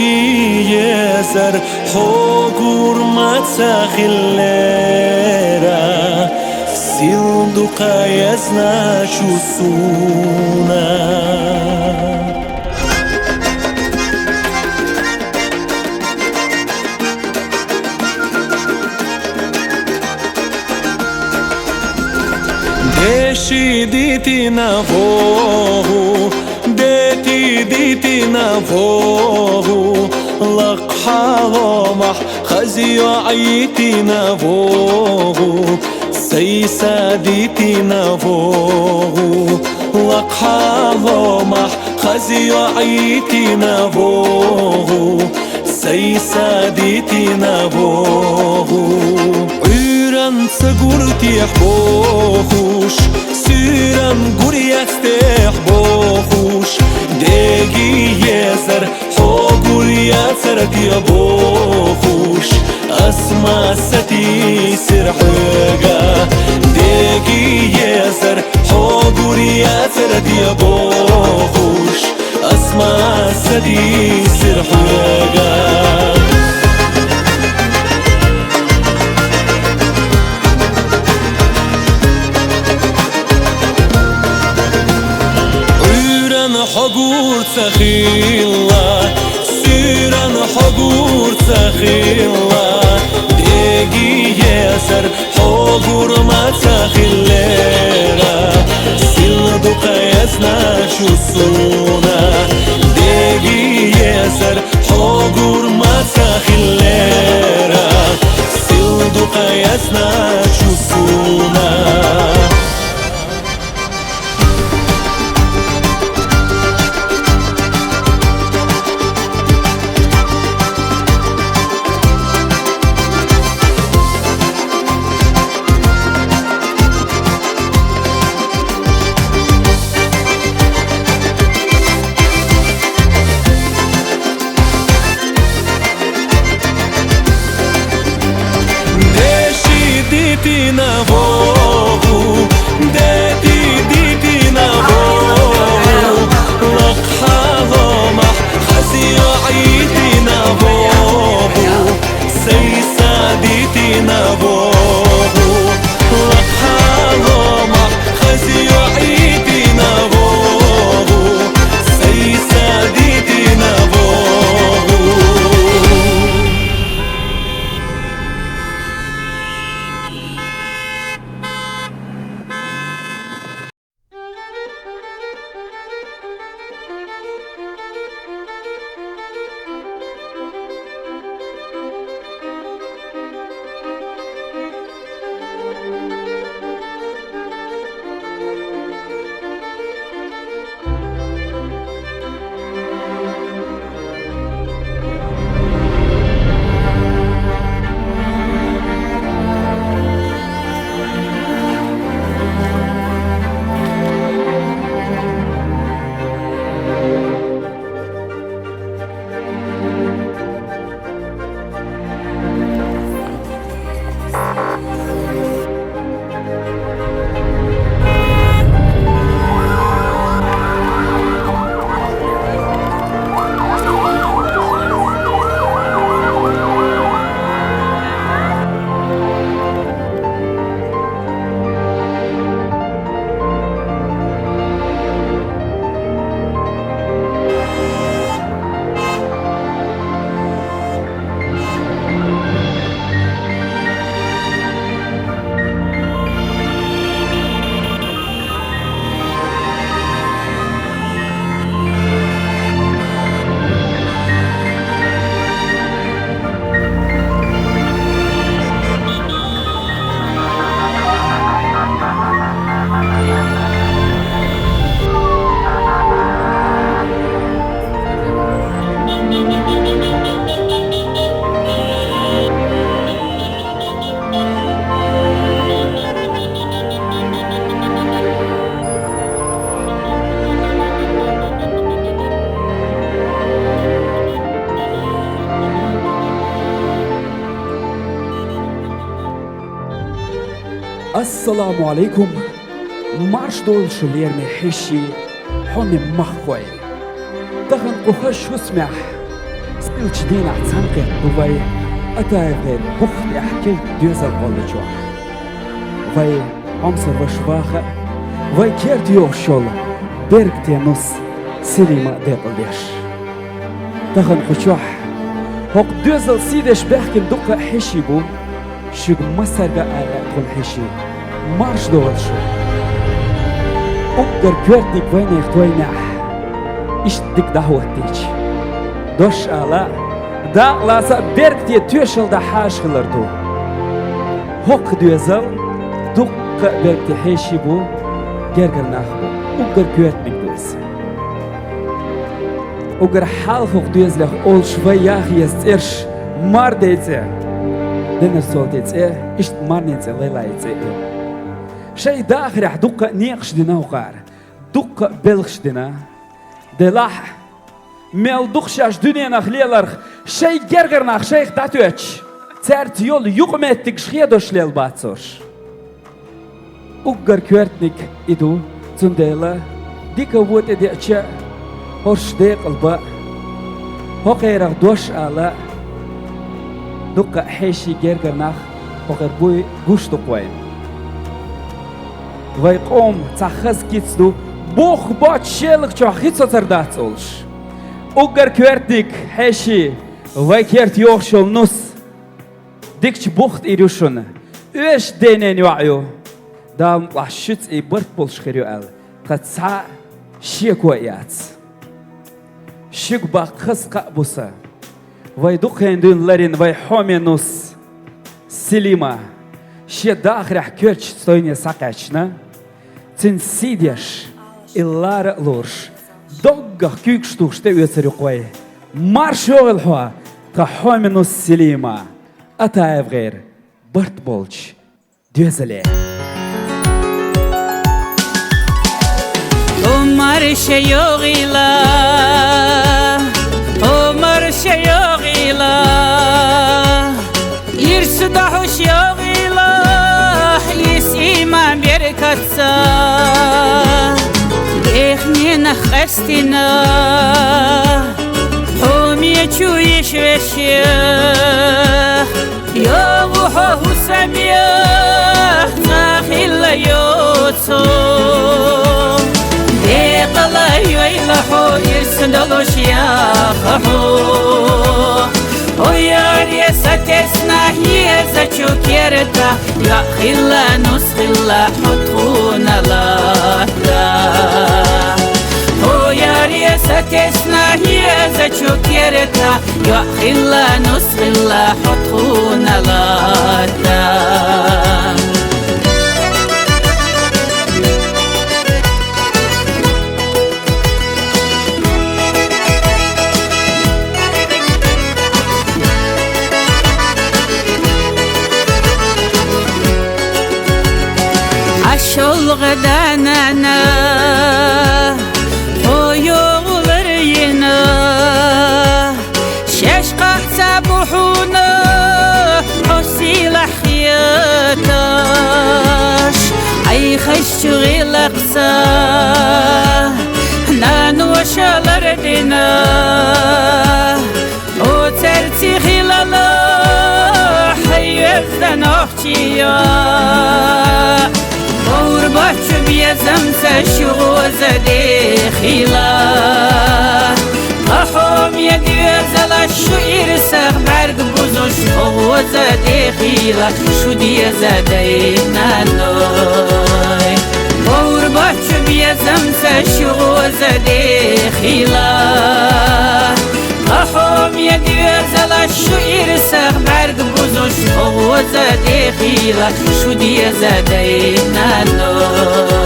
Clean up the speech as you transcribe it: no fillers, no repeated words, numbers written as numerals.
Degiezer hogur matsakhilera Sildu qayazna shusuna Deshi diti na vohu ديتي نافوه لق حرامح خزي عيتي نافوه سيسا ديتي نافوه لق حرامح خزي عيتي نافوه سيسا ديتي نافوه عيران سقورتي حبوخوش سيران قريستي حبوخوش Degiezer hogur yaser diabochush asma sati sirhuga Degiezer hogur yaser diabochush asma sati sirhuga حقور تخيلا سيران حقور تخيلا Degiezer حقور ما تخيلera Sildu qayazna shusuna Degiezer حقور ما تخيلera Sildu qayazna shusuna Diti na vohu, diti na vohu Laq haromah khazi aiti na vohu Seysa diti na vohu Laq haromah khazi aiti na vohu Seysa diti na vohu السلام عليكم مارش دول شلير محشي حن مخوي دخن قخش وسمح سبيلش دينا تسانقي بوي أتاي غير بخت أحكي ديوزل قولجوا وي عمصر وشواخة وي كيرت يوشول برقتي نص سينما ديقل ديش تخن خشوح هوق ديوزل سيدش بحكي دقة حشيبو شوق مسرقة على كل حشي مارش دول شو أقدر كورتنيك وين يختوينح إشتك دعوتيج دوش على دا لاسا برقتي توشل دا حاش خلردو هوق ديوزل دقة برقتي حشيبو جرجر ناخبو أقدر كورتنيك دوز أقدر حال هوق ديوزلخ أول شوية يسترش مار ديتي دنر صوتي إشت مارنيتي ليلايتي شيء داخل رح دقة نيقش دنا وقار دقة بلغش دنا دلاح ميل دقشاش دنيا نخليلرخ شيء جرجر نخ شيء تاتوش ترت يول يقمتك شخيدوش ليل باتسوش أقر كورتنيك إدو تندلا ديكا ووت إدي أتشا هورش ديق البا هوقيرغ دوش على دقة حيشي جرجر نخ هوقير بوي قوش دقوين ويقوم تخز كيتسدو بوخ بات شيلك چو خيتسو تردات اولش اوگر كورتيك حيشي ويكيرت يوخشول نوس ديكش بوخت إيروشون ايش دينين يوعيو دام وحشت اي برت بولش خيريو ال قد سا شيكو ايات شيك با خز قابوسا ويدوخ هندون لارين ويحومي نوس سليمة شي داخل حكيرتش ستويني ساقعشنا تنسيديش إلار لورش دوغ كيكش توشتي ويسري قوي مارشو الحوا تحومي نوس سليمة أتايف غير برت بولش دوزلي عمر شيوغيلا عمر شيوغيلا يرسدح شيوغيلا يسيما بيركتسا إخني نخستنا حومي تشويش وشيخ يوغوحو سميخ ناخل يوتسو ديقلا يويلحو يرسدلوش ياخحو وياري ستسنا هي زچوكيرتا يا خلا نسخلا حطونا لاتا وياري ستسنا هي زچوكيرتا يا خلا نسخلا حطونا لاتا شول غدانانا ويوغلر ينا ششقا سابوحونا حسي لحياتاش أي خشتغي لقصا نانو شالردنا وترتي خلالا حيوثن أختيا بچو بیزم سشوز دخیلا قحوم یدیر زلا شویر سخ برگ بزوش خوز دخیلا شو دیز دینانوی بور بچو بیزم سشوز دخیلا قحوم یدیر زلا شویر سخ برگ بزوش خوز دخیلا شو دیز دینانوی